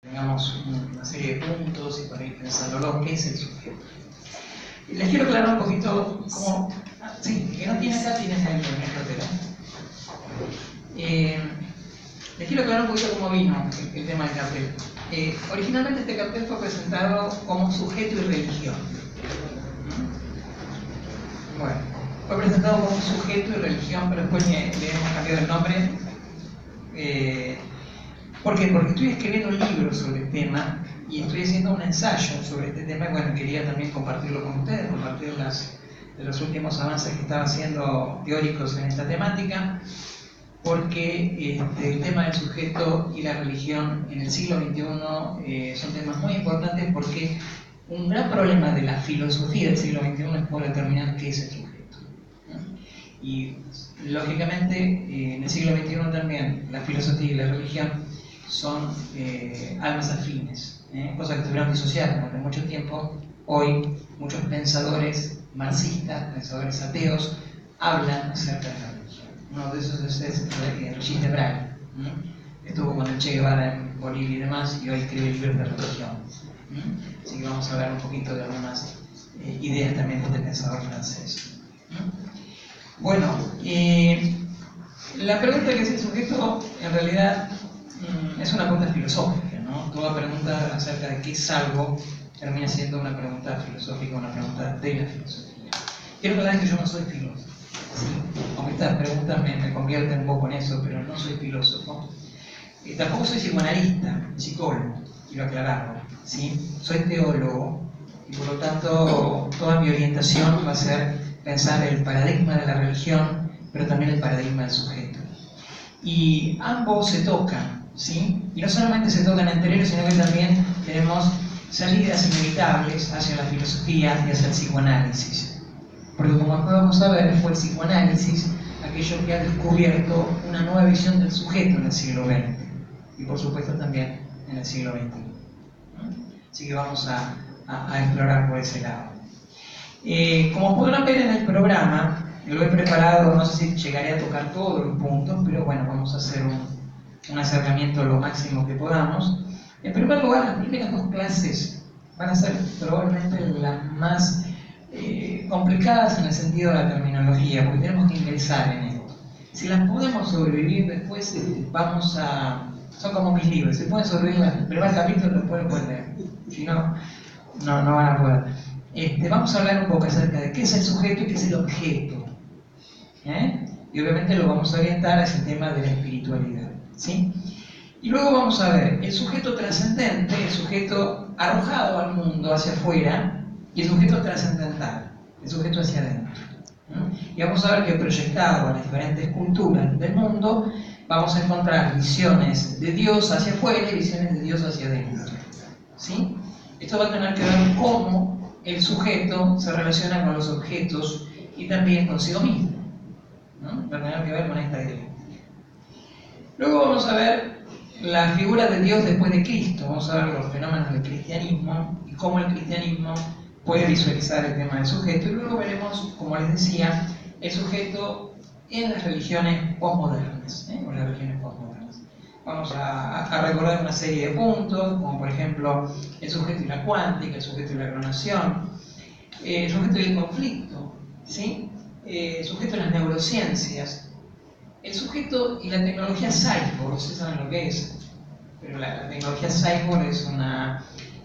Tengamos una serie de puntos y para ir pensándolo, ¿qué es el sujeto? Y les quiero aclarar un poquito cómo... Sí, el que no tiene acá tiene el cartera. Les quiero aclarar un poquito cómo vino el tema del cartel. Originalmente este cartel fue presentado como sujeto y religión. Bueno, fue presentado como sujeto y religión, pero después le hemos cambiado el nombre. ¿Por qué? Porque estoy escribiendo un libro sobre el tema y estoy haciendo un ensayo sobre este tema y bueno, quería también compartirlo con ustedes, compartir de los últimos avances que estaba haciendo teóricos en esta temática, porque el tema del sujeto y la religión en el siglo XXI son temas muy importantes porque un gran problema de la filosofía del siglo XXI es poder determinar qué es el sujeto, ¿no? Y lógicamente en el siglo XXI también la filosofía y la religión son almas afines, cosas que estuvieron disociadas durante mucho tiempo. Hoy muchos pensadores marxistas, pensadores ateos, hablan acerca de la religión. Uno de esos es Regis Debray, estuvo con el Che Guevara en Bolivia y demás, y hoy escribe libros de religión. Así que vamos a hablar un poquito de algunas ideas también de este pensador francés. Bueno, la pregunta que es el sujeto en realidad es una pregunta filosófica, ¿no? Toda pregunta acerca de qué es algo termina siendo una pregunta filosófica, una pregunta de la filosofía. Quiero aclarar que yo no soy filósofo, ¿sí? Aunque estas preguntas me convierten un poco en eso, pero no soy filósofo. Tampoco soy psicoanalista, psicólogo, quiero aclararlo, ¿sí? Soy teólogo y por lo tanto toda mi orientación va a ser pensar el paradigma de la religión, pero también el paradigma del sujeto. Y ambos se tocan, ¿sí? Y no solamente se tocan entre ellos, sino que también tenemos salidas inevitables hacia la filosofía y hacia el psicoanálisis. Porque como vamos a ver, fue el psicoanálisis aquello que ha descubierto una nueva visión del sujeto en el siglo XX y por supuesto también en el siglo XXI. Así que vamos a explorar por ese lado. Como podrán ver en el programa, lo he preparado, no sé si llegaré a tocar todos los puntos, pero bueno, vamos a hacer un acercamiento lo máximo que podamos. En primer lugar, las primeras dos clases van a ser probablemente las más complicadas en el sentido de la terminología, porque tenemos que ingresar en esto. Si las podemos sobrevivir después, son como mis libros, si pueden sobrevivir el primer capítulo, después lo pueden leer. Si no, no van a poder. Vamos a hablar un poco acerca de qué es el sujeto y qué es el objeto. Y obviamente lo vamos a orientar a ese tema de la espiritualidad, ¿sí? Y luego vamos a ver el sujeto trascendente, el sujeto arrojado al mundo hacia afuera, y el sujeto trascendental, el sujeto hacia adentro. Y vamos a ver que proyectado a las diferentes culturas del mundo, vamos a encontrar visiones de Dios hacia afuera y visiones de Dios hacia adentro, ¿sí? Esto va a tener que ver cómo el sujeto se relaciona con los objetos y también consigo mismo, ¿no? Va a tener que ver con esta idea. Luego vamos a ver la figura de Dios después de Cristo. Vamos a ver los fenómenos del cristianismo y cómo el cristianismo puede visualizar el tema del sujeto. Y luego veremos, como les decía, el sujeto en las religiones postmodernas, o las religiones postmodernas. Vamos a recordar una serie de puntos, como por ejemplo el sujeto y la cuántica, el sujeto y la clonación, el sujeto y el conflicto, ¿sí? El sujeto y las neurociencias, el sujeto y la tecnología cyborg. Ustedes saben lo que es, pero la tecnología cyborg es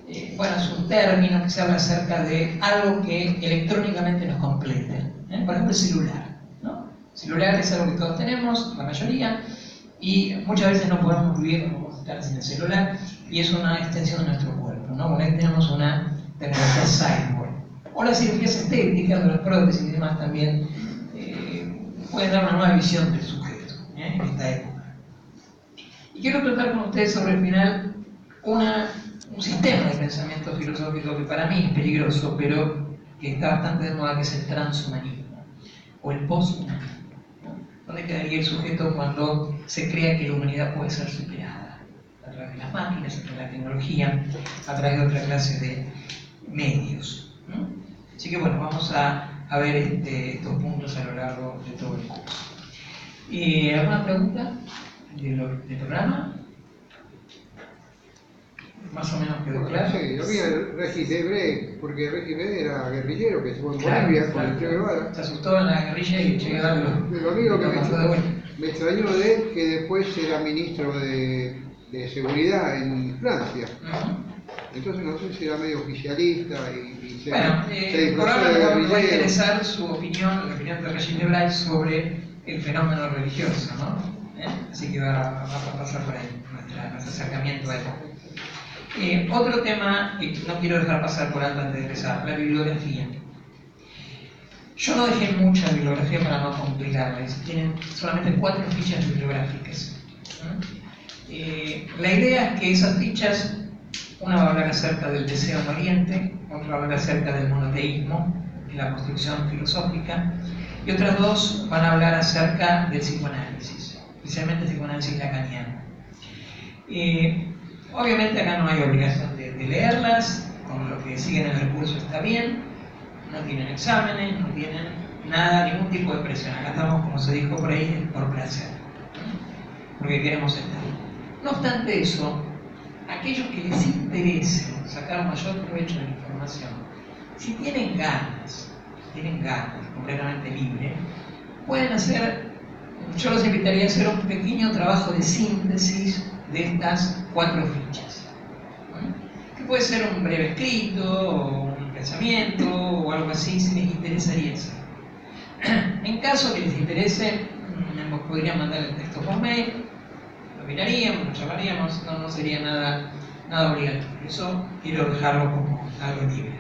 es un término que se habla acerca de algo que electrónicamente nos complete. Por ejemplo, el celular, ¿no? El celular es algo que todos tenemos, la mayoría, y muchas veces no podemos vivir, no podemos estar sin el celular, y es una extensión de nuestro cuerpo, ¿no? Bueno, ahí tenemos una tecnología cyborg. O las cirugías estéticas, de las prótesis y demás también pueden dar una nueva visión del sujeto en esta época. Y quiero tratar con ustedes sobre el final un sistema de pensamiento filosófico que para mí es peligroso, pero que está bastante de moda, que es el transhumanismo o el posthumanismo. ¿Dónde quedaría el sujeto cuando se crea que la humanidad puede ser superada? A través de las máquinas, a través de la tecnología, a través de otra clase de medios. Así que bueno, vamos a ver estos puntos a lo largo de todo el curso. ¿Alguna pregunta del programa? más o menos quedó claro. Sí, había Regis Debray, porque Regis Debray era guerrillero que estuvo en Claro, Bolivia con claro. el Che Guevara. Se asustó en la guerrilla y Che Guevara Lo único que mandó de vuelta. me extrañó de él que después era ministro de Seguridad en Francia. Entonces no sé si era medio oficialista y se Bueno, disfrazó por ahora de me va a guerrillero. interesar su opinión, la opinión de Regis Debray sobre el fenómeno religioso, ¿no? Así que va a pasar por ahí nuestro acercamiento a él. Otro tema que no quiero dejar pasar por alto antes de empezar, la bibliografía. Yo no dejé mucha bibliografía para no complicarles, tienen solamente 4 fichas bibliográficas. La idea es que esas fichas, una va a hablar acerca del deseo en Oriente, otra va a hablar acerca del monoteísmo y la construcción filosófica, y otras 2 van a hablar acerca del psicoanálisis, especialmente el psicoanálisis lacaniano. Obviamente acá no hay obligación de leerlas, con lo que siguen el recurso está bien, no tienen exámenes, no tienen nada, ningún tipo de presión. Acá estamos, como se dijo por ahí, por placer, porque queremos estar. No obstante eso, aquellos que les interese sacar mayor provecho de la información, si tienen ganas, completamente libre, pueden hacer, yo los invitaría a hacer un pequeño trabajo de síntesis de estas 4 fichas. Que puede ser un breve escrito, o un pensamiento, o algo así, si les interesaría hacer. En caso que les interese, nos podrían mandar el texto por mail, lo miraríamos, lo charlaríamos, no sería nada obligatorio. Eso quiero dejarlo como algo libre.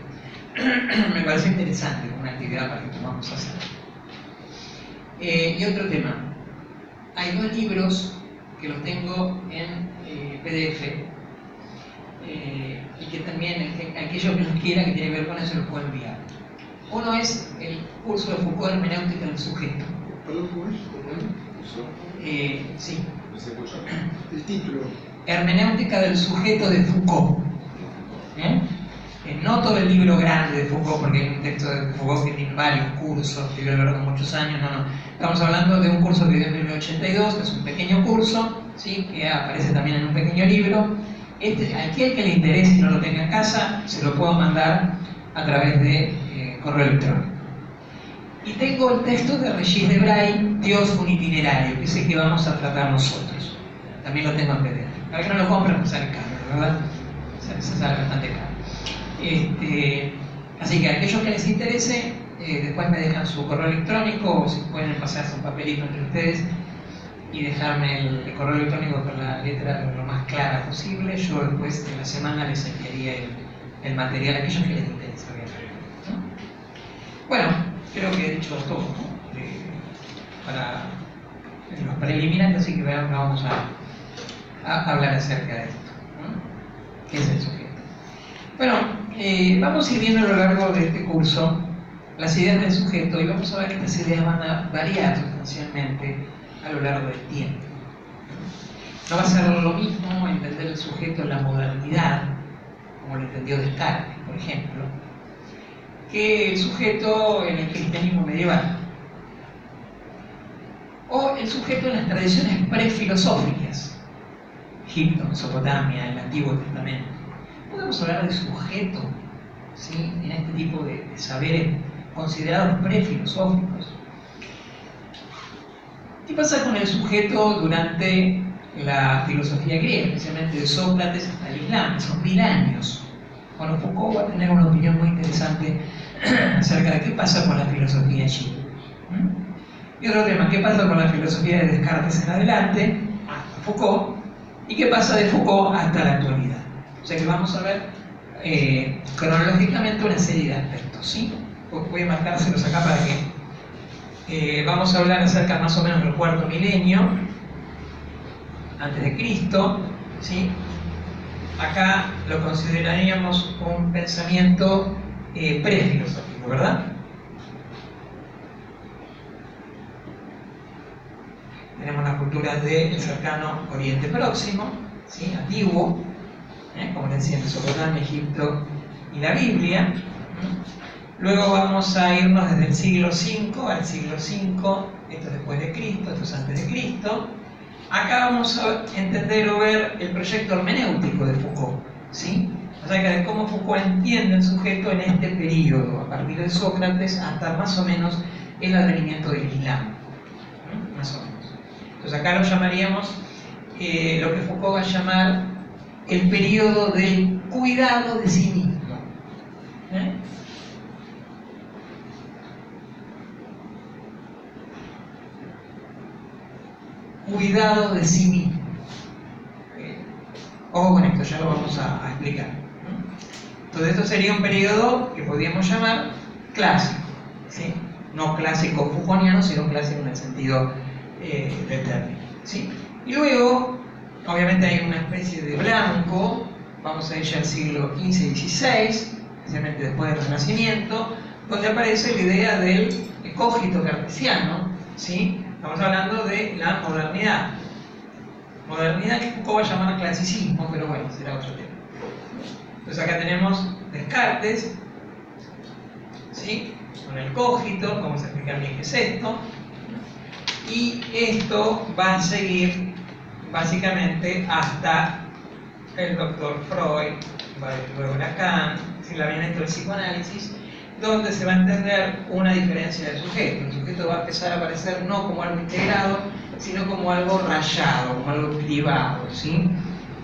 Me parece interesante como una actividad para que vamos a hacer. Y otro tema. Hay 2 libros que los tengo en PDF y que también aquellos que los quieran, que tiene que ver con eso, los puedo enviar. Uno es el curso de Foucault, Hermenéutica del Sujeto. ¿Perdón, cómo es? Sí. El título. Hermenéutica del Sujeto de Foucault. No todo el libro grande de Foucault, porque hay un texto de Foucault que tiene varios cursos, que yo lo largo muchos años, no. Estamos hablando de un curso que dio en 1982, que es un pequeño curso, ¿sí? Que aparece también en un pequeño libro. Aquel que le interese y no lo tenga en casa, se lo puedo mandar a través de correo electrónico. Y tengo el texto de Regis Debray, Dios, un itinerario, que es el que vamos a tratar nosotros. También lo tengo en PDF. Para que no lo compren, pues sale caro, ¿verdad? Se sale bastante caro. Así que a aquellos que les interese, después me dejan su correo electrónico, o si pueden pasarse un papelito entre ustedes y dejarme el correo electrónico con la letra lo más clara posible. Yo después de la semana les enviaría el material a aquellos que les interese. ¿No? Bueno, creo que he dicho todo, ¿no? Para los preliminares, así que vamos a hablar acerca de esto, ¿no? ¿Qué es el sujeto? Bueno, vamos a ir viendo a lo largo de este curso las ideas del sujeto y vamos a ver que estas ideas van a variar sustancialmente a lo largo del tiempo. No va a ser lo mismo entender el sujeto en la modernidad, como lo entendió Descartes, por ejemplo, que el sujeto en el cristianismo medieval, o el sujeto en las tradiciones prefilosóficas, Egipto, Mesopotamia, el Antiguo Testamento. Podemos hablar de sujeto, ¿sí? En este tipo de saberes considerados prefilosóficos. ¿Qué pasa con el sujeto durante la filosofía griega, especialmente de Sócrates hasta el Islam? Son 1000 años. Bueno, Foucault va a tener una opinión muy interesante acerca de qué pasa con la filosofía allí. Y otro tema, ¿qué pasa con la filosofía de Descartes en adelante, hasta Foucault? ¿Y qué pasa de Foucault hasta la actualidad? O sea que vamos a ver cronológicamente una serie de aspectos, ¿sí? Voy a marcárselos acá para que vamos a hablar acerca más o menos del 4º milenio antes de Cristo, ¿sí? Acá lo consideraríamos un pensamiento prefilosófico, ¿verdad? Tenemos las culturas del cercano Oriente Próximo, ¿sí? Antiguo, como les decía, Mesopotamia, Egipto y la Biblia. Luego vamos a irnos desde el siglo V al siglo V, esto es después de Cristo, esto es antes de Cristo. Acá vamos a entender o ver el proyecto hermenéutico de Foucault, ¿sí? Acerca de cómo Foucault entiende el sujeto en este periodo, a partir de Sócrates hasta más o menos el advenimiento del Islam. Más o menos. Entonces acá lo llamaríamos lo que Foucault va a llamar el periodo del cuidado de sí mismo. Cuidado de sí mismo. Ojo con esto, ya lo vamos a explicar. Entonces esto sería un periodo que podríamos llamar clásico, ¿sí? No clásico Foucaultiano, sino clásico en el sentido del término, ¿sí? Y luego, obviamente hay una especie de blanco, vamos a ir ya al siglo XV y XVI, especialmente después del Renacimiento, donde aparece la idea del cogito cartesiano, ¿sí? Estamos hablando de la modernidad. Modernidad que Foucault va a llamar clasicismo, pero bueno, será otro tema. Entonces acá tenemos Descartes, ¿sí? Con el cogito, vamos a explicar bien qué es esto. Y esto va a seguir básicamente hasta el doctor Freud, luego Lacan, si la viene esto del psicoanálisis, donde se va a entender una diferencia del sujeto. El sujeto va a empezar a aparecer no como algo integrado, sino como algo rayado, como algo privado, ¿sí?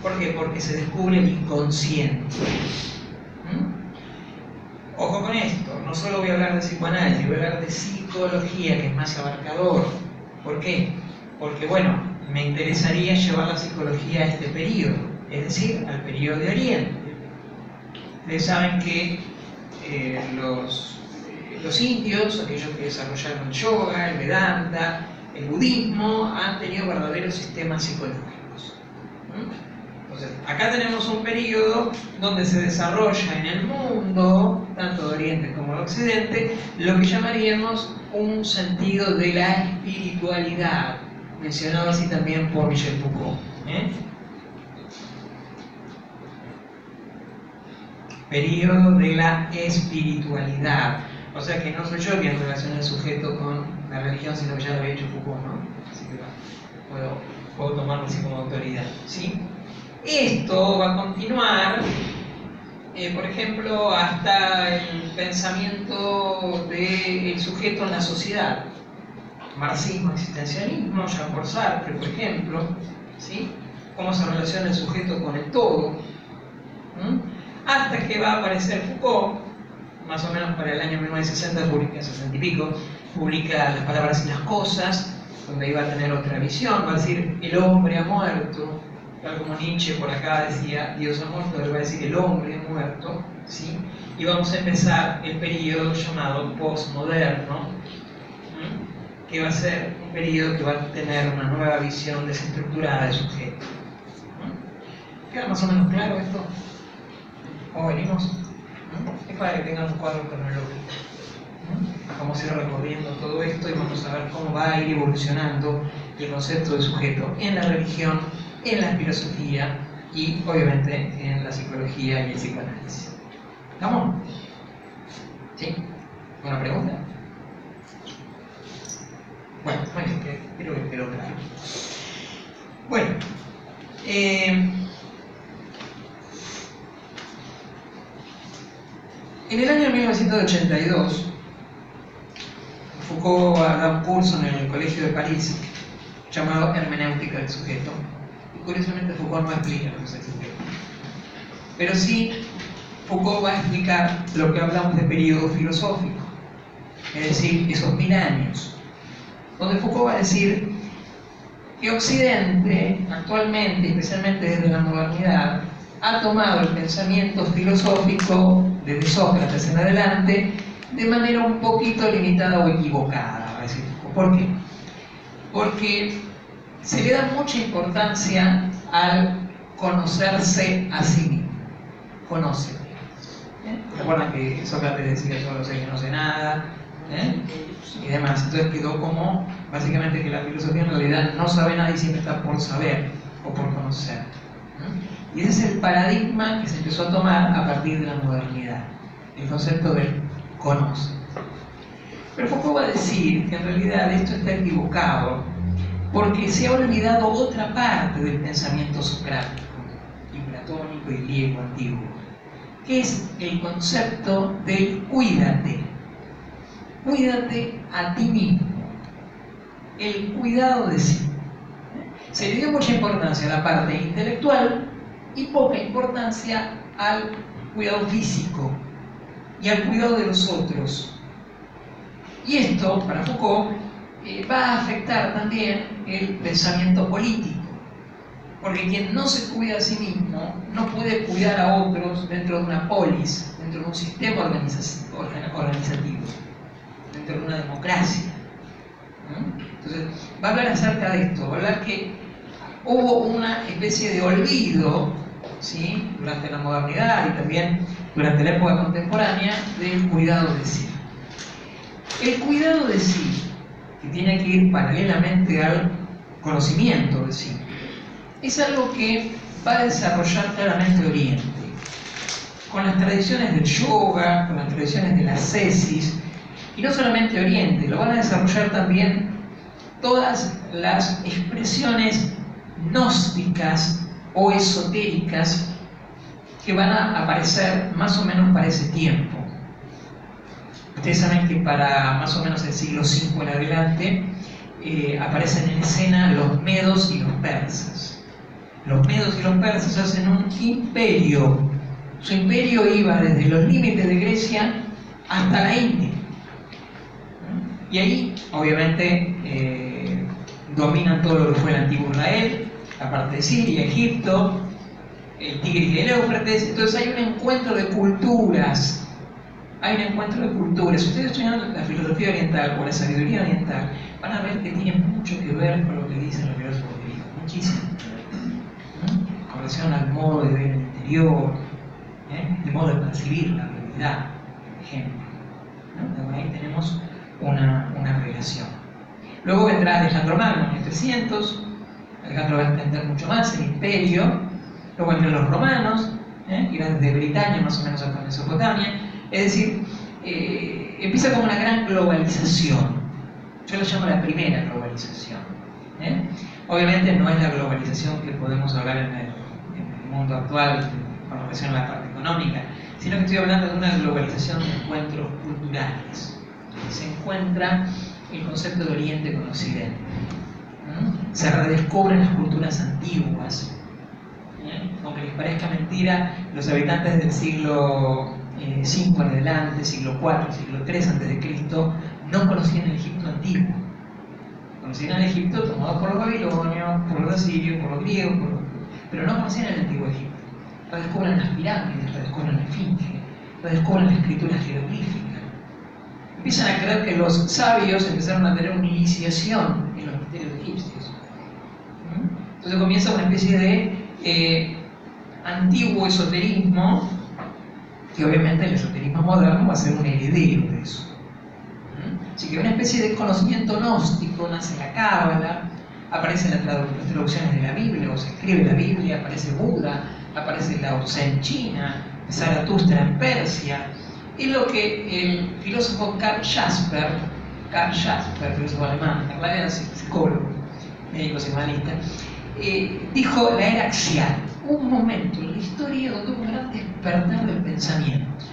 ¿Por qué? Porque se descubre el inconsciente. Ojo con esto, no solo voy a hablar de psicoanálisis, voy a hablar de psicología, que es más abarcador. ¿Por qué? Porque, bueno, me interesaría llevar la psicología a este periodo, es decir, al periodo de Oriente. Ustedes saben que los indios, aquellos que desarrollaron el yoga, el Vedanta, el budismo, han tenido verdaderos sistemas psicológicos. Entonces, acá tenemos un periodo donde se desarrolla en el mundo, tanto de Oriente como de Occidente, lo que llamaríamos un sentido de la espiritualidad, mencionado así también por Michel Foucault. Periodo de la espiritualidad. O sea que no soy yo quien relaciona el sujeto con la religión, sino que ya lo había hecho Foucault, ¿no? Así que puedo tomarlo así como autoridad, ¿sí? Esto va a continuar, por ejemplo, hasta el pensamiento del sujeto en la sociedad. Marxismo, existencialismo, Jean-Paul Sartre, por ejemplo, ¿sí? Cómo se relaciona el sujeto con el todo. Hasta que va a aparecer Foucault, más o menos para el año 1960, publica 60 y pico, publica Las palabras y las cosas, donde iba a tener otra visión, va a decir el hombre ha muerto, tal como Nietzsche por acá decía Dios ha muerto, él va a decir el hombre ha muerto, ¿sí? Y vamos a empezar el periodo llamado postmoderno, que va a ser un periodo que va a tener una nueva visión desestructurada del sujeto. ¿Queda más o menos claro esto? ¿Cómo venimos? Es para que tengan un cuadro cronológico. Vamos a ir recorriendo todo esto y vamos a ver cómo va a ir evolucionando el concepto de sujeto en la religión, en la filosofía y obviamente en la psicología y el psicoanálisis. ¿Estamos? ¿Sí? ¿Una pregunta? Bueno, creo que quedó claro. Bueno, en el año 1982, Foucault da un curso en el Colegio de París llamado Hermenéutica del Sujeto. Y curiosamente Foucault no explica lo que es el sujeto. Pero sí, Foucault va a explicar lo que hablamos de periodo filosófico, es decir, esos 1000 años, donde Foucault va a decir que Occidente, actualmente, especialmente desde la modernidad, ha tomado el pensamiento filosófico desde Sócrates en adelante de manera un poquito limitada o equivocada, va a decir Foucault. ¿Por qué? Porque se le da mucha importancia al conocerse a sí mismo. Conócete. ¿Recuerdan que Sócrates decía yo no sé que no sé nada? Y demás. Entonces quedó como básicamente que la filosofía en realidad no sabe nada y siempre está por saber o por conocer. Y ese es el paradigma que se empezó a tomar a partir de la modernidad, el concepto del conoce. Pero Foucault va a decir que en realidad esto está equivocado porque se ha olvidado otra parte del pensamiento socrático y platónico egipto y griego antiguo, que es el concepto del cuídate. Cuídate a ti mismo. El cuidado de sí. Se le dio mucha importancia a la parte intelectual y poca importancia al cuidado físico y al cuidado de los otros. Y esto, para Foucault, va a afectar también el pensamiento político, porque quien no se cuida a sí mismo no puede cuidar a otros dentro de una polis, dentro de un sistema organizativo, dentro de una democracia. Entonces, va a hablar acerca de esto, va a hablar que hubo una especie de olvido, ¿sí?, durante la modernidad y también durante la época contemporánea, del cuidado de sí. El cuidado de sí, que tiene que ir paralelamente al conocimiento de sí, es algo que va a desarrollar claramente Oriente, con las tradiciones del yoga, con las tradiciones de la ascesis, y no solamente Oriente, lo van a desarrollar también todas las expresiones gnósticas o esotéricas que van a aparecer más o menos para ese tiempo. Ustedes saben que para más o menos el siglo V en adelante aparecen en escena los medos y los persas. Los medos y los persas hacen un imperio. Su imperio iba desde los límites de Grecia hasta la India. Y ahí, obviamente, dominan todo lo que fue el antiguo Israel, la parte de Siria, Egipto, el Tigris y el Éufrates. Entonces hay un encuentro de culturas. Hay un encuentro de culturas. Si ustedes estudian la filosofía oriental o la sabiduría oriental, van a ver que tiene mucho que ver con lo que dicen los filósofos griegos. Muchísimo. Con relación al modo de ver el interior, el modo de percibir la realidad, por ejemplo. Ahí tenemos una relación. Luego vendrá Alejandro Magno en 300. Alejandro va a entender mucho más el imperio. Luego vendrán los romanos, que eran desde Britania más o menos hasta Mesopotamia. Es decir, empieza como una gran globalización. Yo lo llamo la primera globalización. Obviamente no es la globalización que podemos hablar en el mundo actual con relación a la parte económica, sino que estoy hablando de una globalización de encuentros culturales. Se encuentra el concepto de Oriente con Occidente. Se redescubren las culturas antiguas. Aunque les parezca mentira, los habitantes del siglo V en adelante, siglo IV, siglo III a.C., no conocían el Egipto antiguo. Conocían el Egipto tomado por los babilonios, por los asirios, por los griegos, pero no conocían el antiguo Egipto. Redescubren las pirámides, redescubren la esfinge, redescubren la escritura jeroglífica. Empiezan a creer que los sabios empezaron a tener una iniciación en los misterios egipcios. Entonces comienza una especie de antiguo esoterismo, que obviamente el esoterismo moderno va a ser un heredero de eso. Así que una especie de conocimiento gnóstico, nace la Cábala, aparecen las traducciones de la Biblia, o se escribe la Biblia, aparece Buda, aparece Lao Tse en China, Zaratustra en Persia. Es lo que el filósofo Karl Jasper, filósofo alemán, en realidad era psicólogo, médico psicoanalista, dijo la era axial, un momento en la historia donde hubo un gran despertar del pensamiento.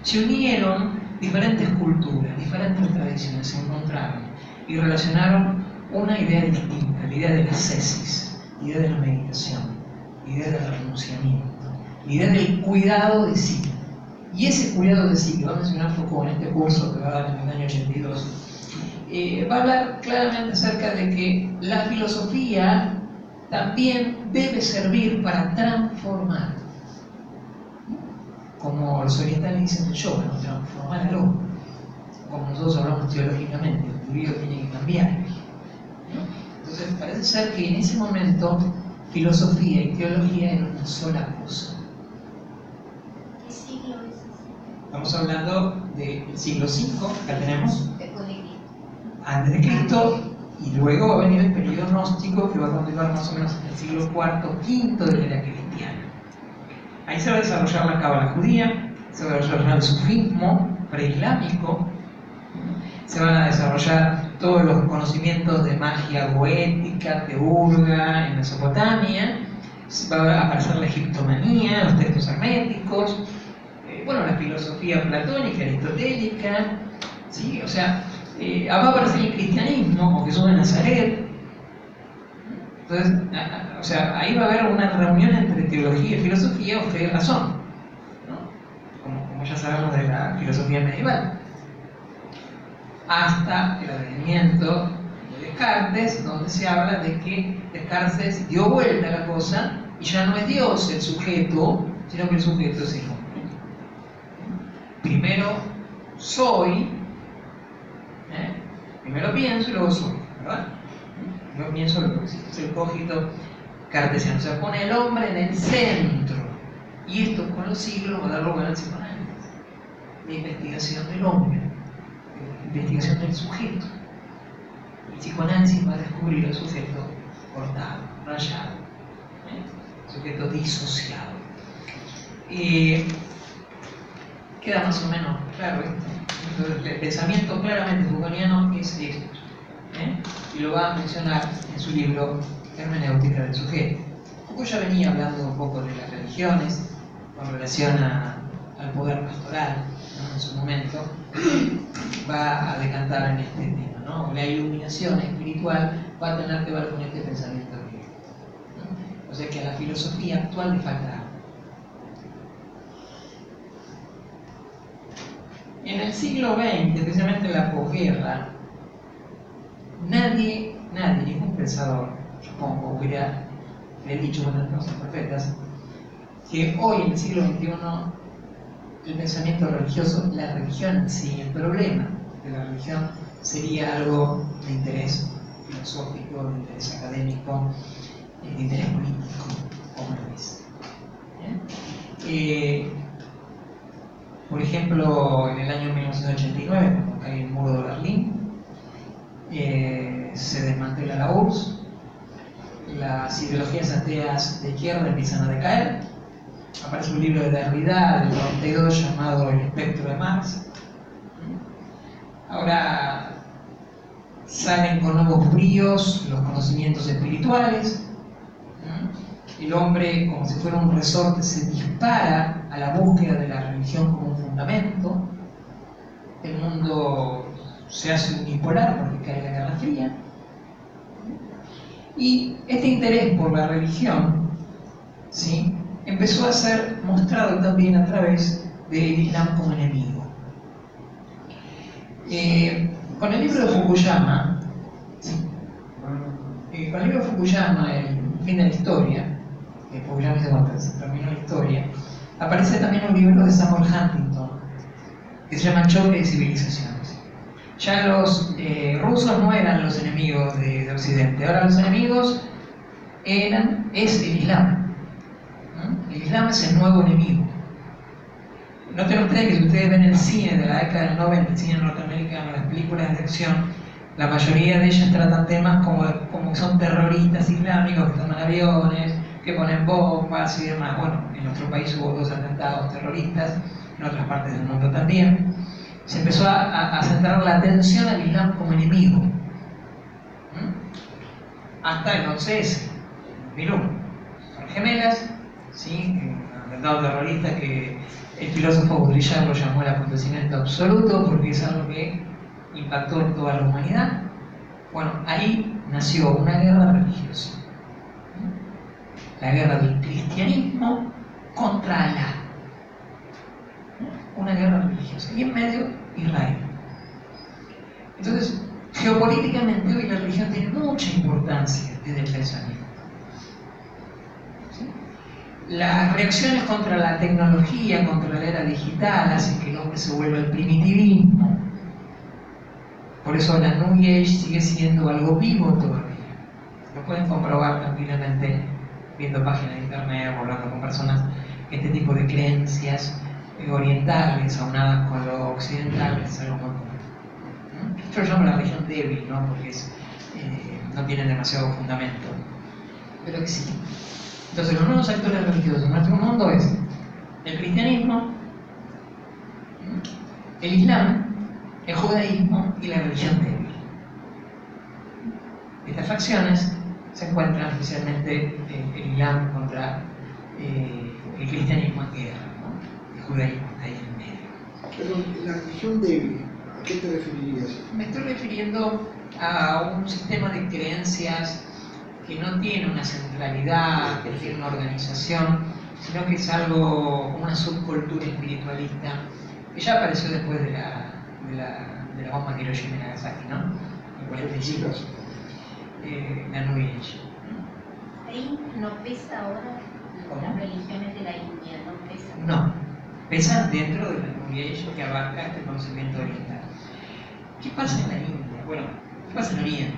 Se unieron diferentes culturas, diferentes tradiciones, se encontraron y relacionaron una idea distinta, la idea de la ascesis, la idea de la meditación, la idea del renunciamiento, la idea del cuidado de sí. Y ese cuidado de sí que va a mencionar Foucault en este curso que va a dar en el año 82, va a hablar claramente acerca de que la filosofía también debe servir para transformar, como los orientales dicen del yoga, ¿no? Transformar al hombre, como nosotros hablamos teológicamente, el individuo tiene que cambiar. Entonces parece ser que en ese momento filosofía y teología eran una sola cosa. ¿Qué siglo es ese? Estamos hablando del siglo V, acá tenemos, antes de Cristo, y luego va a venir el periodo gnóstico que va a continuar más o menos en el siglo IV, V de la era cristiana. Ahí se va a desarrollar la cábala judía, se va a desarrollar el sufismo preislámico, se van a desarrollar todos los conocimientos de magia goética, teurga en Mesopotamia, va a aparecer la egiptomanía, los textos herméticos, bueno, la filosofía platónica, aristotélica, ¿sí? O sea, va a aparecer el cristianismo, como Jesús de Nazaret. Entonces, o sea, ahí va a haber una reunión entre teología y filosofía o fe y razón, ¿no? Como ya sabemos de la filosofía medieval. Hasta el advenimiento de Descartes, donde se habla de que Descartes dio vuelta a la cosa y ya no es Dios el sujeto, sino que el sujeto es el hombre. Primero soy, primero pienso y luego soy, ¿verdad? Yo pienso lo que existe, es el cogito cartesiano, o sea, pone el hombre en el centro. Y esto con los siglos va a dar lugar al psicoanálisis, la investigación del hombre, la investigación del sujeto. El psicoanálisis va a descubrir el sujeto cortado, rayado, sujeto disociado. Queda más o menos claro esto. Entonces, el pensamiento claramente Foucaultiano es esto, y lo va a mencionar en su libro Hermenéutica del sujeto. Foucault ya venía hablando un poco de las religiones con relación al poder pastoral, ¿no? En su momento va a decantar en este tema, ¿no? La iluminación espiritual va a tener que ver con este pensamiento griego, ¿no? O sea que a la filosofía actual le falta algo. En el siglo XX, especialmente en la posguerra, nadie, ningún pensador, supongo, hubiera dicho con las cosas perfectas, que hoy en el siglo XXI el pensamiento religioso, la religión en sí, el problema de la religión sería algo de interés filosófico, de interés académico, de interés político, como lo es. Por ejemplo, en el año 1989, cuando cae el muro de Berlín, se desmantela la URSS, las ideologías ateas de izquierda empiezan a decaer, aparece un libro de Derrida del 92 llamado El espectro de Marx. Ahora salen con nuevos bríos los conocimientos espirituales. El hombre, como si fuera un resorte, se dispara a la búsqueda de la religión como un fundamento. El mundo se hace unipolar porque cae la Guerra Fría. Y este interés por la religión, ¿sí?, empezó a ser mostrado también a través del Islam como enemigo. Con el libro de Fukuyama, ¿sí?, con el libro de Fukuyama, El fin de la historia, que Fukuyama dice cuando se terminó la historia, aparece también un libro de Samuel Huntington que se llama Choque de civilizaciones. Ya los rusos no eran los enemigos de Occidente, ahora los enemigos es el Islam. El Islam es el nuevo enemigo. Noten ustedes que si ustedes ven el cine de la década del 90, el cine norteamericano, las películas de acción, la mayoría de ellas tratan temas como que son terroristas islámicos que toman aviones, que ponen bombas y demás. Bueno, en nuestro país hubo 2 atentados terroristas, en otras partes del mundo también. Se empezó a centrar la atención al Islam como enemigo. Hasta el 11S, 2001. Son gemelas, ¿sí?, un atentado terrorista que el filósofo Baudrillard lo llamó el acontecimiento absoluto porque es algo que impactó en toda la humanidad. Bueno, ahí nació una guerra religiosa. La guerra del cristianismo contra Alá. Una guerra religiosa. Y en medio, Israel. Entonces, geopolíticamente hoy la religión tiene mucha importancia desde el pensamiento. ¿Sí? Las reacciones contra la tecnología, contra la era digital, hacen que el hombre se vuelva al primitivismo. Por eso la New Age sigue siendo algo vivo todavía. Lo pueden comprobar tranquilamente viendo páginas de internet o hablando con personas. Este tipo de creencias orientales aunadas con lo occidental es algo muy común. Yo lo llamo la religión débil, ¿no?, porque no tienen demasiado fundamento, pero existe. Entonces, los nuevos actores religiosos en nuestro mundo es el cristianismo, el islam, el judaísmo y la religión débil. Estas facciones se encuentran especialmente el Islam contra el cristianismo en guerra, ¿no? El judaísmo está ahí en medio. Pero la religión débil, ¿a qué te referirías? Me estoy refiriendo a un sistema de creencias que no tiene una centralidad, que no tiene una organización, sino que es algo como una subcultura espiritualista que ya apareció después de la bomba de Hiroshima y Nagasaki, ¿no? En 45. La New Age. Ahí no pesa ahora ¿Cómo? las religiones de la India, no pesa. No, pesan dentro de la New Age que abarca este conocimiento oriental. ¿Qué pasa en la India? Bueno, ¿qué pasa en Oriente?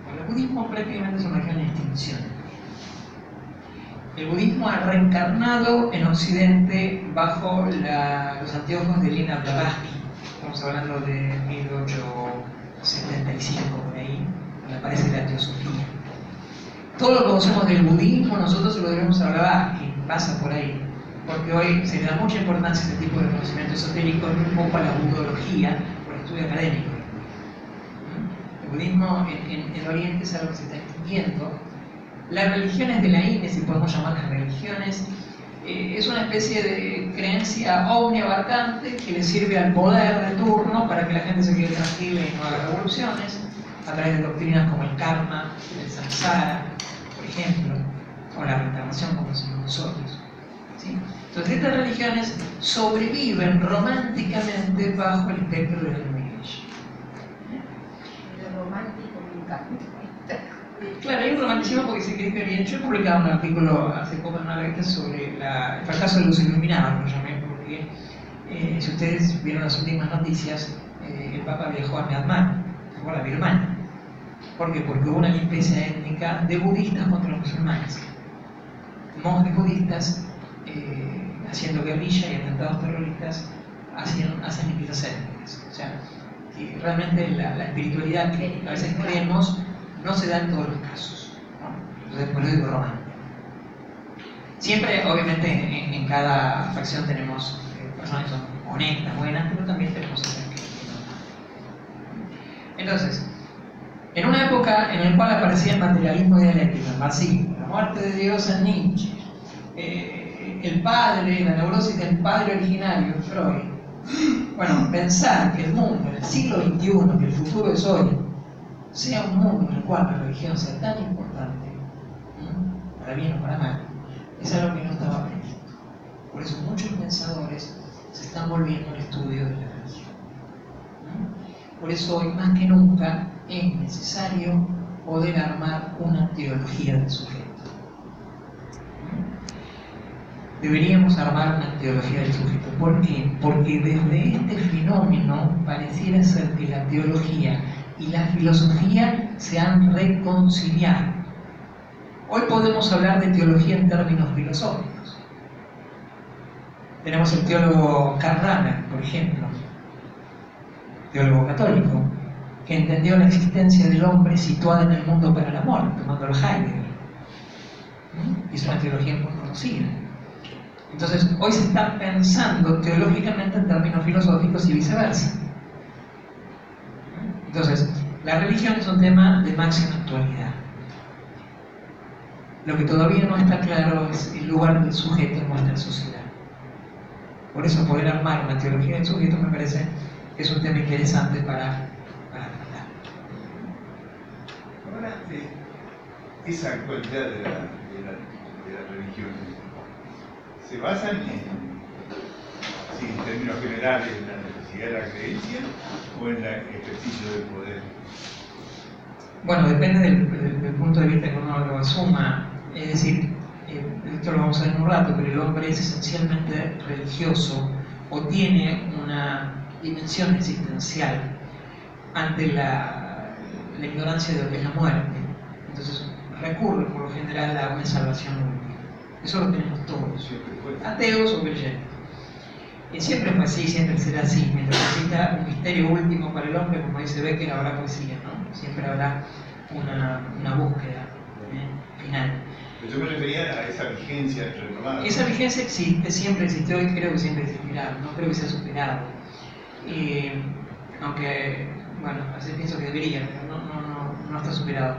Bueno, el budismo prácticamente es una región en extinción. El budismo ha reencarnado en Occidente bajo los anteojos de Lina Blavatsky. Estamos hablando de 1875 por ahí, donde aparece la teosofía. Todo lo que conocemos del budismo nosotros se lo debemos a Blavatsky, pasa por ahí. Porque hoy se le da mucha importancia a este tipo de conocimiento esotérico y un poco a la budología por el estudio académico. El budismo en Oriente es algo que se está extinguiendo. Las religiones de la India, si podemos llamarlas religiones, es una especie de creencia omniabarcante que le sirve al poder de turno para que la gente se quede tranquila y no haga revoluciones, a través de doctrinas como el karma, el samsara, por ejemplo, o la reencarnación como decimos nosotros. ¿Sí? Entonces estas religiones sobreviven románticamente bajo el espectro de la New Age. Lo romántico me encanta. Claro, hay un romanticismo porque se cree que bien. Yo he publicado un artículo hace poco en una revista sobre el fracaso de los iluminados, lo llamé, porque si ustedes vieron las últimas noticias, el Papa viajó a Myanmar, a la Birmania. ¿Por qué? Porque hubo una limpieza étnica de budistas contra los musulmanes. Monjes budistas haciendo guerrilla y atentados terroristas hacen limpiezas étnicas. O sea, que realmente la espiritualidad que a veces creemos no se da en todos los casos, ¿no? Entonces, por eso digo romántico. Siempre, obviamente, en cada facción tenemos personas que son honestas, buenas, pero también tenemos otras que no. Entonces, en una época en la cual aparecía el materialismo dialéctico, el marxismo, la muerte de Dios en Nietzsche, el padre, la neurosis del padre originario, Freud. Bueno, pensar que el mundo en el siglo XXI, que el futuro es hoy, sea un mundo en el cual la religión sea tan importante, para bien o para mal, es algo que no estaba previsto. Por eso muchos pensadores se están volviendo al estudio de la religión. Por eso hoy más que nunca es necesario poder armar una teología del sujeto. Deberíamos armar una teología del sujeto. ¿Por qué? Porque desde este fenómeno pareciera ser que la teología y la filosofía se han reconciliado. Hoy podemos hablar de teología en términos filosóficos. Tenemos el teólogo Karl Rahner, por ejemplo, teólogo católico, que entendió la existencia del hombre situada en el mundo para el amor, tomándolo Heidegger. Y es una teología muy conocida. Entonces, hoy se está pensando teológicamente en términos filosóficos y viceversa. Entonces, la religión es un tema de máxima actualidad. Lo que todavía no está claro es el lugar del sujeto en nuestra sociedad. Por eso, poder armar una teología del sujeto me parece que es un tema interesante para tratar. Ahora, esa actualidad de la religión se basan en términos generales en la necesidad de la creencia o en el ejercicio del poder. Bueno, depende del punto de vista que uno lo asuma. Es decir, esto lo vamos a ver en un rato, pero el hombre es esencialmente religioso o tiene una dimensión existencial ante la ignorancia de lo que es la muerte. Entonces recurre por lo general a una salvación última. Eso lo tenemos todos, ateos o creyentes. Y siempre fue así, siempre será así. Mientras exista un misterio último para el hombre, como dice Becker, habrá poesía, ¿no? Siempre habrá una búsqueda final. Pero yo me refería a esa vigencia renovada. Esa vigencia existe, siempre existió y creo que siempre existirá. No creo que sea superado. Aunque, bueno, así pienso que debería, pero no está superado.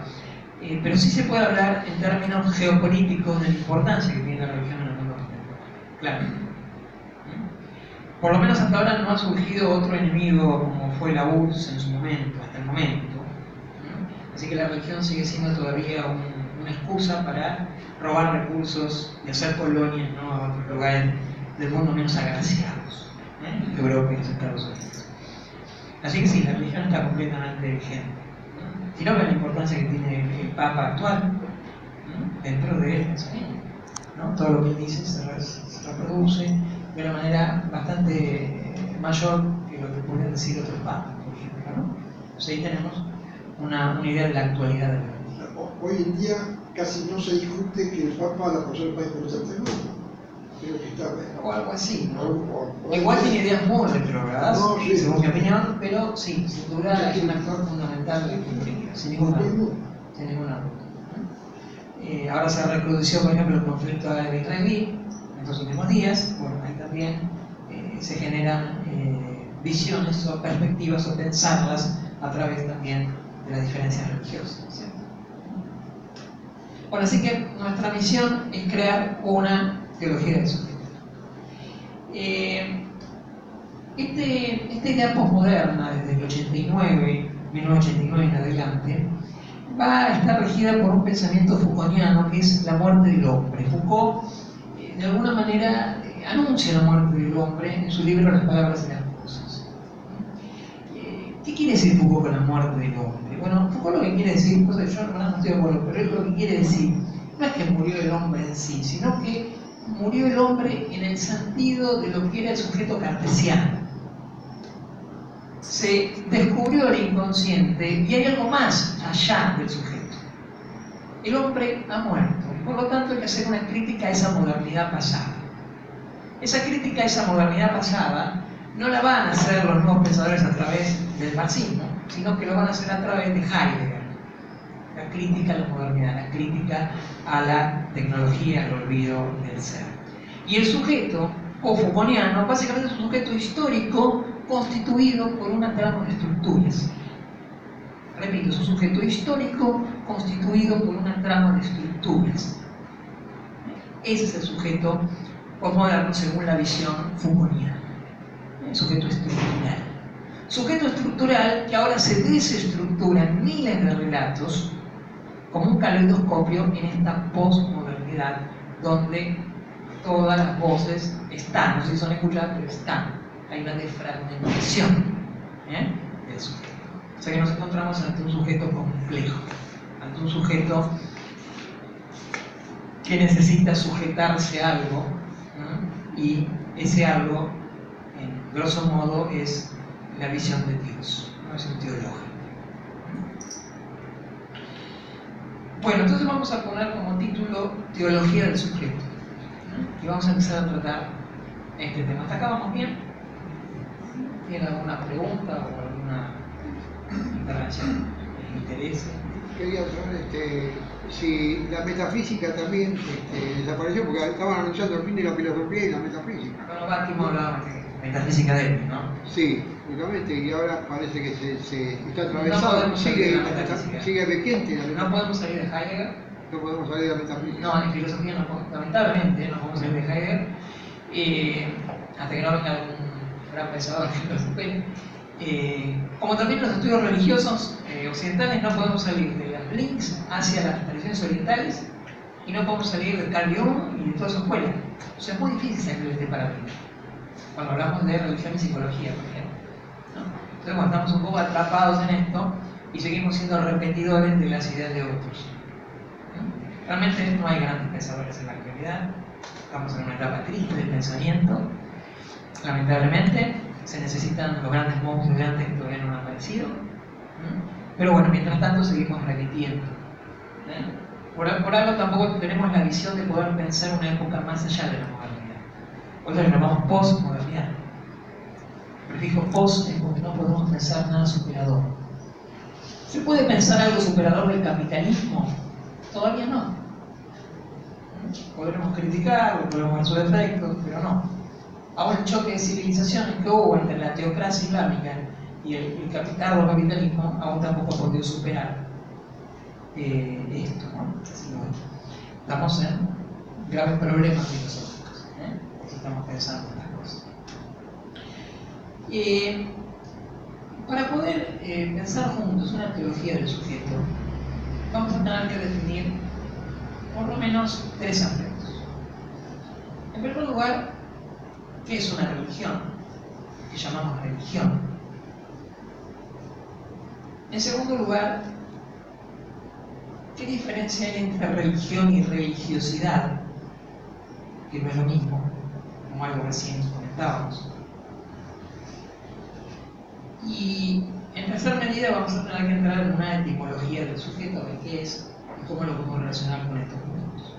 pero sí se puede hablar en términos geopolíticos de la importancia que tiene la religión en el mundo contemporáneo. Claro. Por lo menos hasta ahora no ha surgido otro enemigo como fue la URSS en su momento, hasta el momento. Así que la religión sigue siendo todavía una excusa para robar recursos y hacer colonias, ¿no?, a otros lugares del mundo menos agraciados, Europa y los Estados Unidos. Así que sí, la religión está completamente vigente. Y no ve la importancia que tiene el Papa actual dentro del pensamiento, ¿no? Todo lo que él dice se reproduce de una manera bastante mayor que lo que podrían decir otros papas, por ejemplo, ¿no? Entonces ahí tenemos una idea de la actualidad de la religión. Hoy en día casi no se discute que el Papa la pasó el país por el mundo. Creo que está o algo así, ¿no? o Igual tiene ideas muy retrógradas, no, sí, según mi opinión, pero sí, sin duda es un actor fundamental de la política, sin ninguna duda. Sin ninguna duda. Ahora se recrudeció, por ejemplo, el conflicto árabe-israelí en estos últimos días. Bueno, ahí también se generan visiones o perspectivas o pensarlas a través también de las diferencias religiosas, ¿cierto? Bueno, así que nuestra misión es crear una teología del sujeto. Esta idea posmoderna, desde el 1989 en adelante, va a estar regida por un pensamiento Foucaultiano que es la muerte del hombre. Foucault, de alguna manera, anuncia la muerte del hombre en su libro Las palabras y las cosas. ¿Qué quiere decir Foucault con la muerte del hombre? Bueno, Foucault lo que quiere decir, yo no estoy de acuerdo, pero él lo que quiere decir no es que murió el hombre en sí, sino que murió el hombre en el sentido de lo que era el sujeto cartesiano. Se descubrió el inconsciente y hay algo más allá del sujeto. El hombre ha muerto y por lo tanto hay que hacer una crítica a esa modernidad pasada. Esa crítica a esa modernidad pasada no la van a hacer los nuevos pensadores a través del marxismo, sino que lo van a hacer a través de Heidegger. La crítica a la modernidad, la crítica a la tecnología, al olvido del ser. Y el sujeto, o Foucaultiano, básicamente es un sujeto histórico constituido por una trama de estructuras. Repito, es un sujeto histórico constituido por una trama de estructuras. Ese es el sujeto posmoderno según la visión Foucaultiana. El sujeto estructural. Sujeto estructural que ahora se desestructura en miles de relatos como un caleidoscopio en esta posmodernidad donde todas las voces están, no sé si son escuchadas, pero están. Hay una defragmentación del sujeto. O sea que nos encontramos ante un sujeto complejo, ante un sujeto que necesita sujetarse a algo, y ese algo, en grosso modo, es la visión de Dios, no es un teólogo. Bueno, entonces vamos a poner como título Teología del sujeto, y vamos a empezar a tratar este tema. ¿Hasta acá vamos bien? ¿Tienen alguna pregunta o alguna intervención que les interese? Quería saber si la metafísica también desapareció, porque estaban anunciando el fin de la filosofía y la metafísica. Bueno, Bátimo hablaba de metafísica de él, ¿no? Sí, justamente, y ahora parece que se está No atravesado. podemos salir de la metafísica. Sigue vigente la metafísica. No podemos salir de Heidegger. No podemos salir de la metafísica. No, en filosofía no podemos, lamentablemente no podemos salir de Heidegger hasta que no venga un gran pensador que lo supere. Como también los estudios religiosos occidentales, no podemos salir de las links hacia las tradiciones orientales y no podemos salir de Carl Jung y de toda su escuela. O sea, es muy difícil salir de este paradigma cuando hablamos de religión y psicología, por ejemplo, ¿no? Entonces, bueno, estamos un poco atrapados en esto y seguimos siendo repetidores de las ideas de otros. Realmente no hay grandes pensadores en la actualidad. Estamos en una etapa triste del pensamiento. Lamentablemente, se necesitan los grandes monstruos de antes que todavía no han aparecido. Pero bueno, mientras tanto seguimos repitiendo. Por algo tampoco tenemos la visión de poder pensar una época más allá de la modernidad. Hoy lo llamamos postmodernidad. Prefijo post es porque no podemos pensar nada superador. ¿Se puede pensar algo superador del capitalismo? Todavía no. Podremos criticarlo, podremos ver sus defectos, pero no. Ahora el choque de civilizaciones que hubo entre la teocracia islámica y el capitalismo aún tampoco ha podido superar. esto, ¿no? Así que bueno, estamos en graves problemas filosóficos, si estamos pensando en las cosas. Para poder pensar juntos una teología del sujeto, vamos a tener que definir por lo menos 3 aspectos. En primer lugar, ¿qué es una religión? ¿Qué llamamos religión? En segundo lugar, ¿qué diferencia hay entre religión y religiosidad? Que no es lo mismo, como algo recién comentábamos. Y en tercer medida vamos a tener que entrar en una etimología del sujeto, de qué es y cómo lo podemos relacionar con estos puntos.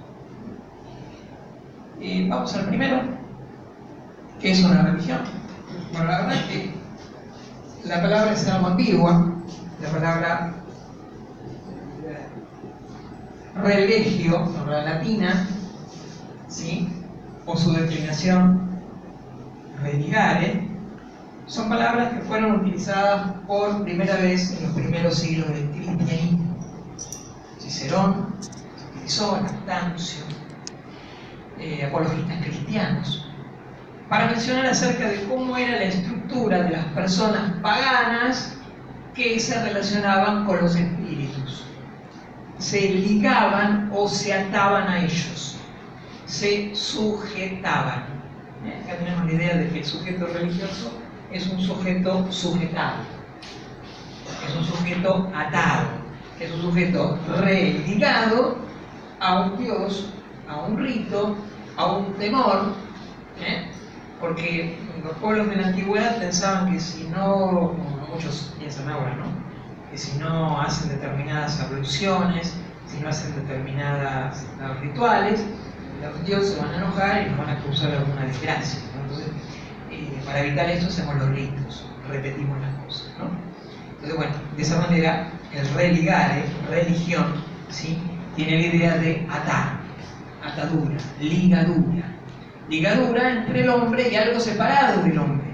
Vamos al primero, ¿qué es una religión? Bueno, la verdad es que la palabra es algo ambigua. La palabra religio, la latina, ¿sí? O su declinación religare, son palabras que fueron utilizadas por primera vez en los primeros siglos del cristianismo. Cicerón utilizó, Lactancio, apologistas cristianos, para mencionar acerca de cómo era la estructura de las personas paganas que se relacionaban con los espíritus. Se ligaban o se ataban a ellos, se sujetaban. Acá tenemos la idea de que el sujeto religioso es un sujeto sujetado, es un sujeto atado, es un sujeto religado a un dios, a un rito, a un temor, porque los pueblos de la antigüedad pensaban que si no, como muchos piensan ahora, ¿no? Que si no hacen determinadas abluciones, si no hacen determinados rituales, los dioses se van a enojar y nos van a causar alguna desgracia, ¿no? Entonces, para evitar esto hacemos los ritos, repetimos las cosas, ¿no? Entonces, bueno, de esa manera el religare, religión, ¿sí? Tiene la idea de atar, atadura, ligadura. Ligadura entre el hombre y algo separado del hombre.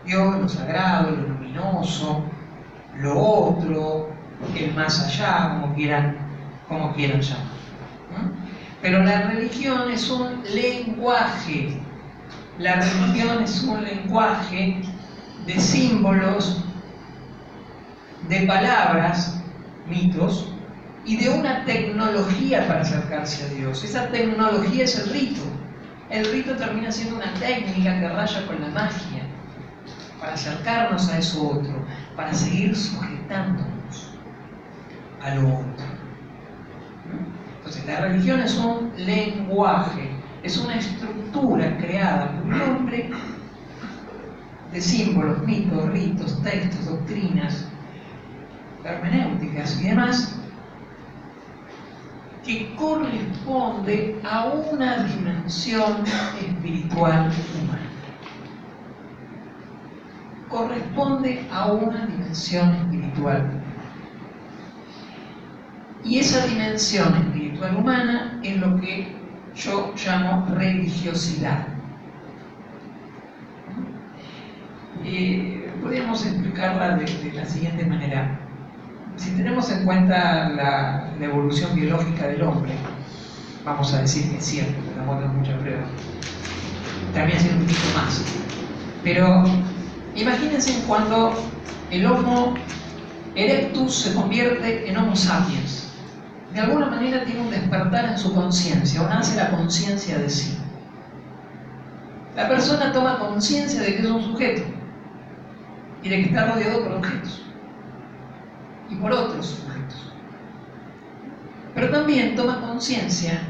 Dios, lo sagrado, lo luminoso, lo otro, el más allá, como quieran llamar. Pero la religión es un lenguaje. La religión es un lenguaje de símbolos, de palabras, mitos, y de una tecnología para acercarse a Dios. Esa tecnología es el rito. El rito termina siendo una técnica que raya con la magia, para acercarnos a eso otro, para seguir sujetándonos a lo otro. Entonces, la religión es un lenguaje, es una estructura creada por un hombre de símbolos, mitos, ritos, textos, doctrinas, hermenéuticas y demás, que corresponde a una dimensión espiritual humana. Corresponde a una dimensión espiritual humana. Y esa dimensión espiritual humana es lo que yo llamo religiosidad. Podríamos explicarla de la siguiente manera. Si tenemos en cuenta la evolución biológica del hombre, vamos a decir que es cierto, que estamos dando mucha prueba. También siendo un poquito más. Pero imagínense cuando el Homo erectus se convierte en Homo sapiens. De alguna manera tiene un despertar en su conciencia, o nace la conciencia de sí. La persona toma conciencia de que es un sujeto y de que está rodeado por objetos y por otros sujetos. Pero también toma conciencia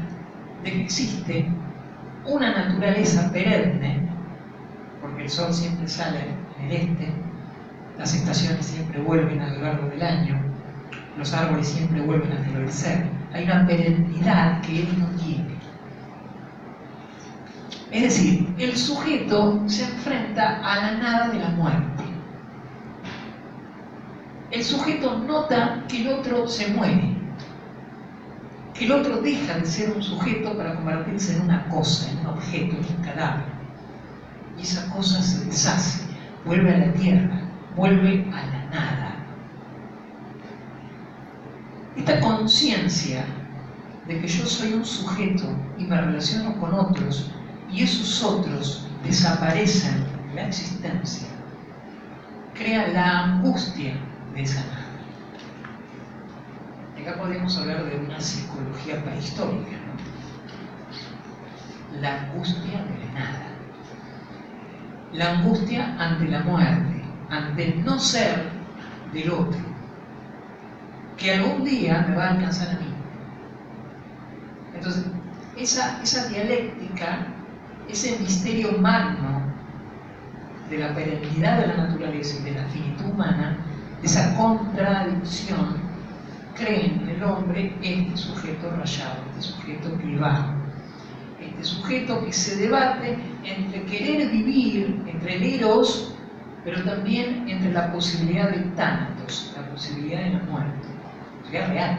de que existe una naturaleza perenne, porque el sol siempre sale en el este, las estaciones siempre vuelven a lo largo del año, los árboles siempre vuelven a florecer. Hay una perennidad que él no tiene. Es decir, el sujeto se enfrenta a la nada de la muerte. El sujeto nota que el otro se muere, que el otro deja de ser un sujeto para convertirse en una cosa, en un objeto, en un cadáver. Y esa cosa se deshace, vuelve a la tierra, vuelve a la nada. conciencia de que yo soy un sujeto y me relaciono con otros, y esos otros desaparecen de la existencia, crea la angustia de esa nada. Acá podemos hablar de una psicología prehistórica, ¿no? La angustia de la nada. La angustia ante la muerte, ante el no ser del otro, que algún día me va a alcanzar a mí. Entonces, esa dialéctica, ese misterio magno de la perennidad de la naturaleza y de la finitud humana, esa contradicción, creen en el hombre este sujeto rayado, este sujeto privado, este sujeto que se debate entre querer vivir, entre el eros, pero también entre la posibilidad del thanatos, la posibilidad de la muerte, que es real.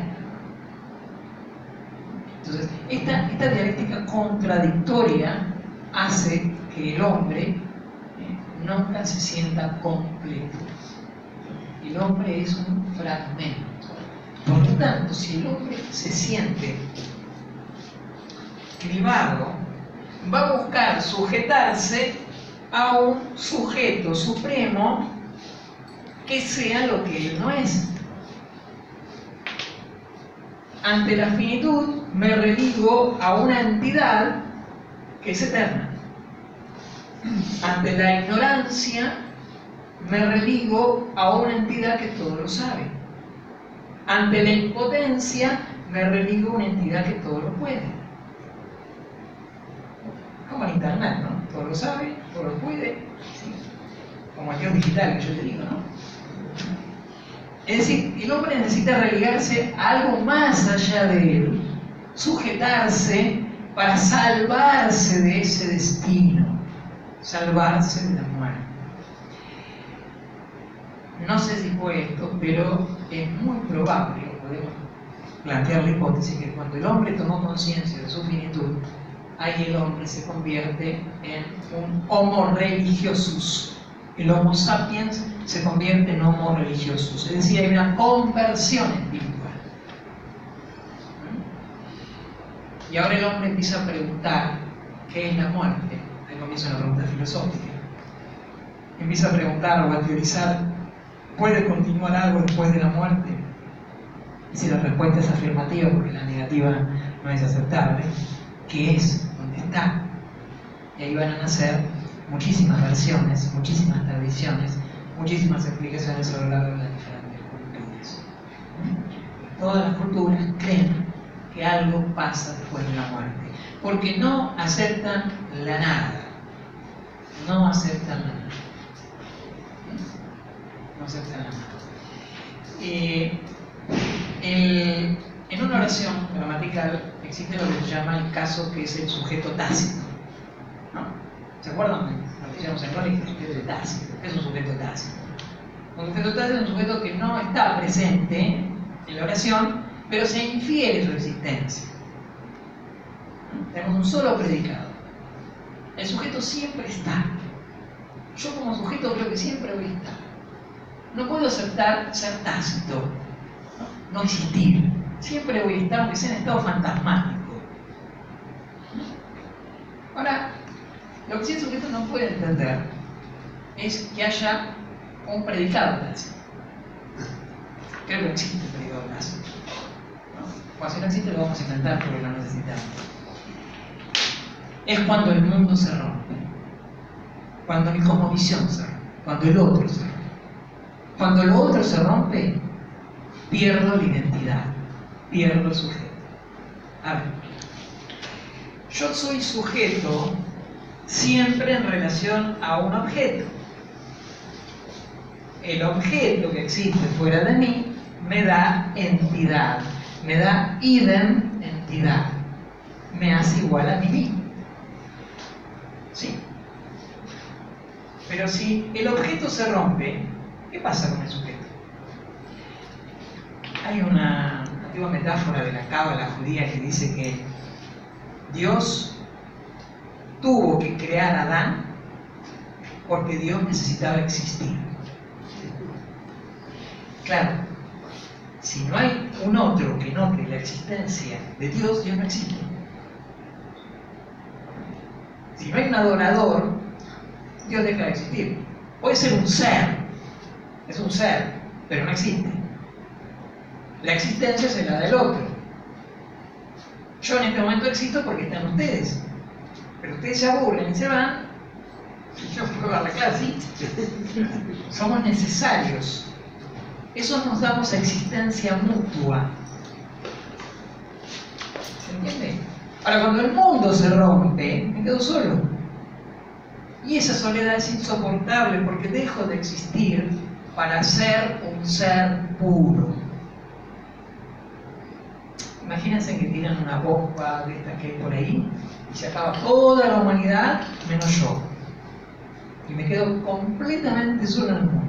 Entonces, esta dialéctica contradictoria hace que el hombre nunca se sienta completo. El hombre es un fragmento. Por lo tanto, si el hombre se siente privado, va a buscar sujetarse a un sujeto supremo que sea lo que él no es. Ante la finitud me religo a una entidad que es eterna. Ante la ignorancia me religo a una entidad que todo lo sabe. Ante la impotencia me religo a una entidad que todo lo puede. Como en internet, ¿no? Todo lo sabe, todo lo puede, ¿sí? Como el Dios digital que yo te digo, ¿no? Es decir, el hombre necesita religarse a algo más allá de él, sujetarse para salvarse de ese destino, salvarse de la muerte. No sé si fue esto, pero es muy probable, podemos plantear la hipótesis, que cuando el hombre tomó conciencia de su finitud, ahí el hombre se convierte en un homo religiosus. El homo sapiens se convierte en homo religiosus, es decir, hay una conversión espiritual. Y ahora el hombre empieza a preguntar qué es la muerte. Ahí comienza una pregunta filosófica. Empieza a preguntar o a teorizar, ¿puede continuar algo después de la muerte? Y si la respuesta es afirmativa, porque la negativa no es aceptable, ¿qué es? ¿Dónde está? Y ahí van a nacer muchísimas versiones, muchísimas tradiciones, muchísimas explicaciones a lo largo de las diferentes culturas. Todas las culturas creen que algo pasa después de la muerte, porque no aceptan la nada. No aceptan la nada. No aceptan la nada. En una oración gramatical existe lo que se llama el caso, que es el sujeto tácito, ¿no? ¿Se acuerdan? Lo que decíamos en el sujeto tácito. ¿Qué es un sujeto tácito? Un sujeto tácito es un sujeto que no está presente en la oración, pero se infiere su existencia. Tenemos un solo predicado. El sujeto siempre está. Yo como sujeto creo que siempre voy a estar. No puedo aceptar ser tácito, no existir. Siempre voy a estar, aunque sea en estado fantasmático. Ahora, lo que sí el sujeto no puede entender es que haya un predicado tácito. Creo que no existe el predicado tácito. Cuando si no existe lo vamos a inventar porque lo necesitamos. Es cuando el mundo se rompe, cuando mi cosmovisión se rompe, cuando el otro se rompe. Cuando lo otro se rompe, pierdo la identidad, pierdo el sujeto. A ver, yo soy sujeto siempre en relación a un objeto. El objeto que existe fuera de mí me da entidad, me da identidad, me hace igual a mí mismo. ¿Sí? Pero si el objeto se rompe, ¿qué pasa con el sujeto? Hay una antigua metáfora de la cábala judía que dice que Dios tuvo que crear a Adán porque Dios necesitaba existir. Claro, Si no hay un otro que note la existencia de Dios, Dios no existe. Si no hay un adorador, Dios deja de existir. Puede ser un ser, es un ser, pero no existe. La existencia es la del otro. Yo en este momento existo porque están ustedes, pero ustedes se aburren y se van, y yo puedo dar la clase. Somos necesarios. Eso nos damos a existencia mutua. ¿Se entiende? Ahora, cuando el mundo se rompe, me quedo solo. Y esa soledad es insoportable porque dejo de existir para ser un ser puro. Imagínense que tiran una bomba de estas que hay por ahí y se acaba toda la humanidad menos yo. Y me quedo completamente solo en el mundo.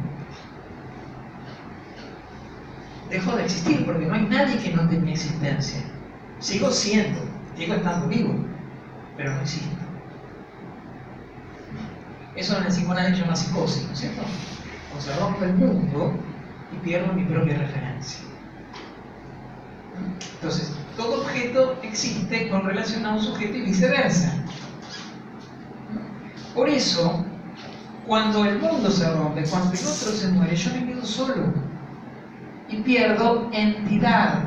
Dejo de existir porque no hay nadie que note mi existencia. Sigo siendo, sigo estando vivo, pero no existo. Eso en el psicoanálisis se llama psicosis, ¿no es cierto? O sea, rompo el mundo y pierdo mi propia referencia. Entonces, todo objeto existe con relación a un sujeto y viceversa. Por eso, cuando el mundo se rompe, cuando el otro se muere, yo me quedo solo y pierdo entidad.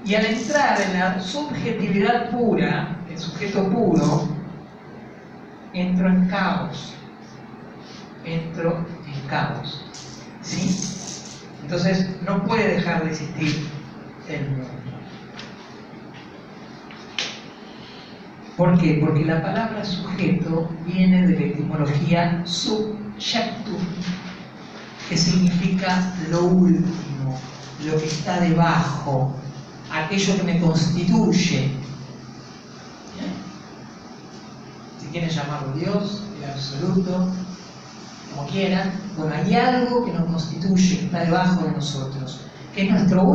Y al entrar en la subjetividad pura, el sujeto puro, entro en caos. Entro en caos. ¿Sí? Entonces, no puede dejar de existir el mundo. ¿Por qué? Porque la palabra sujeto viene de la etimología subjectum, que significa lo último, lo que está debajo, aquello que me constituye. Si quieren llamarlo Dios, el absoluto, como quieran, bueno, hay algo que nos constituye, que está debajo de nosotros, que es nuestro último.